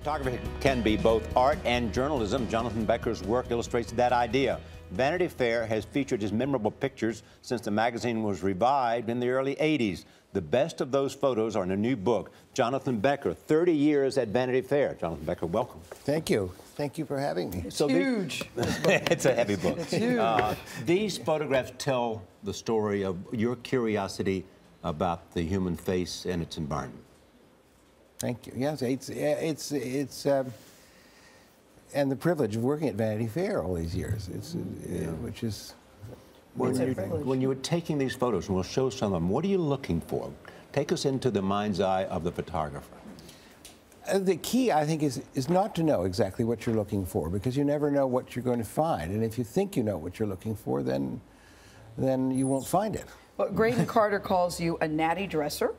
Photography can be both art and journalism. Jonathan Becker's work illustrates that idea. Vanity Fair has featured his memorable pictures since the magazine was revived in the early 80s. The best of those photos are in a new book, Jonathan Becker, 30 Years at Vanity Fair. Jonathan Becker, welcome. Thank you. Thank you for having me. It's huge. It's a heavy book. It's huge. These photographs tell the story of your curiosity about the human face and its environment. Thank you. Yes, and the privilege of working at Vanity Fair all these years, which is when you were taking these photos, and we'll show some of them, what are you looking for? Take us into the mind's eye of the photographer. The key, I think, is not to know exactly what you're looking for, because you never know what you're going to find. And if you think you know what you're looking for, then you won't find it. Well, Graydon Carter calls you a natty dresser.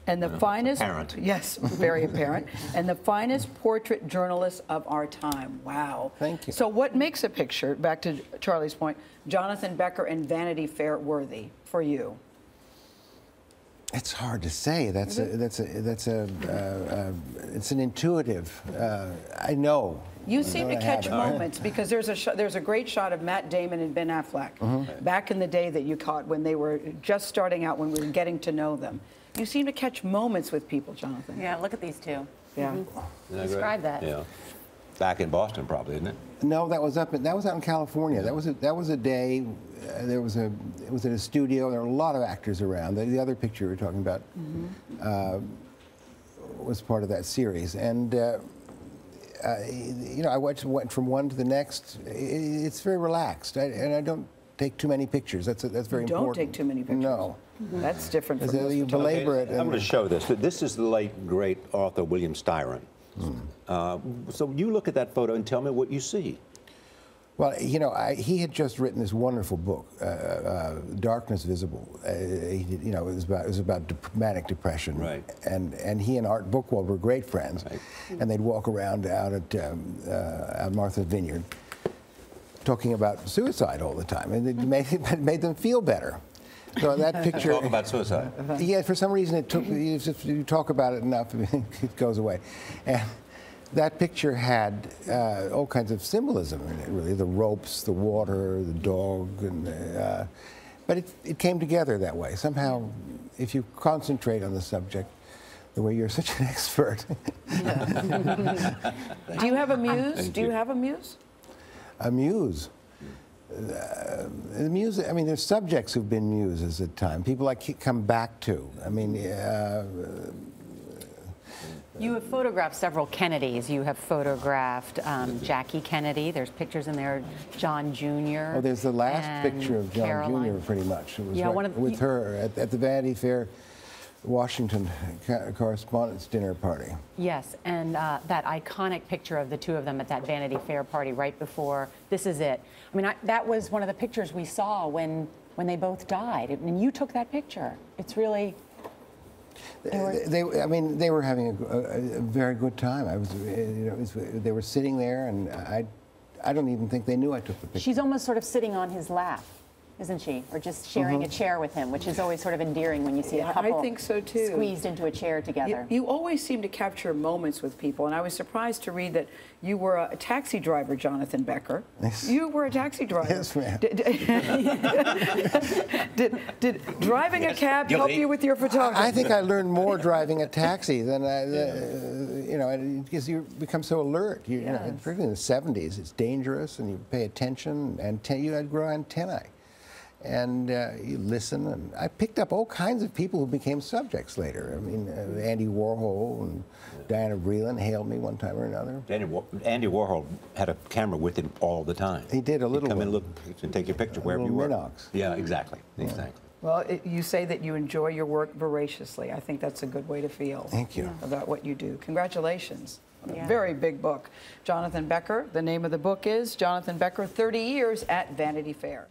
And the finest, apparent. Yes, very apparent, and the finest portrait journalist of our time. Wow. Thank you. So what makes a picture, back to Charlie's point, Jonathan Becker and Vanity Fair worthy for you? It's hard to say. It's an intuitive. I know. You seem to catch moments because there's a great shot of Matt Damon and Ben Affleck back in the day that you caught when they were just starting out, when we were getting to know them. You seem to catch moments with people, Jonathan. Yeah, look at these two. Yeah. Describe that. Yeah. Back in Boston, probably, isn't it? No, that was out in California. Yeah. That was a day. It was in a studio. There were a lot of actors around. The other picture we were talking about was part of that series, and you know, I went from one to the next. It's very relaxed, and I don't take too many pictures. That's very important. Don't take too many pictures. No. That's different from you belabor it. I'm going to show this. This is the late, great author William Styron. So you look at that photo and tell me what you see. Well, you know, he had just written this wonderful book, Darkness Visible. You know, it was about manic depression. Right. And he and Art Bookwell were great friends. Right. And they'd walk around out at Martha's Vineyard talking about suicide all the time. And it made them feel better. So that picture. Talk about suicide. Yeah, for some reason you talk about it enough, it goes away. And that picture had all kinds of symbolism in it, really. The ropes, the water, the dog, and but it came together that way. Somehow, if you concentrate on the subject, the way you're such an expert. Do you have a muse? Do you have a muse? A muse. The muse, I mean, there's subjects who've been muses at times. People I come back to. I mean, you have photographed several Kennedys. You have photographed Jackie Kennedy. There's pictures in there, John Jr. Oh, there's the last picture of John Caroline. Jr. pretty much. It was with her at the Vanity Fair Washington Correspondents' Dinner Party. Yes, and that iconic picture of the two of them at that Vanity Fair party right before This Is It. I mean, that was one of the pictures we saw when they both died, and you took that picture. It's really... I mean, they were having a very good time. They were sitting there, and I don't even think they knew I took the picture. She's almost sort of sitting on his lap, isn't she? Or just sharing a chair with him, which is always sort of endearing when you see a couple I think so too. Squeezed into a chair together. You always seem to capture moments with people, and I was surprised to read that you were a taxi driver, Jonathan Becker. Yes. You were a taxi driver. Yes, ma'am. Did driving a cab help you with your photography? I think I learned more driving a taxi than you know, because you become so alert. You know, particularly in the 70s, it's dangerous, and you pay attention, and you had to grow antennae. And you listen, and I picked up all kinds of people who became subjects later. I mean, Andy Warhol and Diana Vreeland hailed me one time or another. Andy Warhol had a camera with him all the time. He did, a little He'd come one. and look and take your picture wherever you were. Minox. Yeah, exactly. Yeah. Exactly. Well, you say that you enjoy your work voraciously. I think that's a good way to feel. Thank you. About what you do. Congratulations. A very big book. Jonathan Becker, the name of the book is Jonathan Becker, 30 Years at Vanity Fair.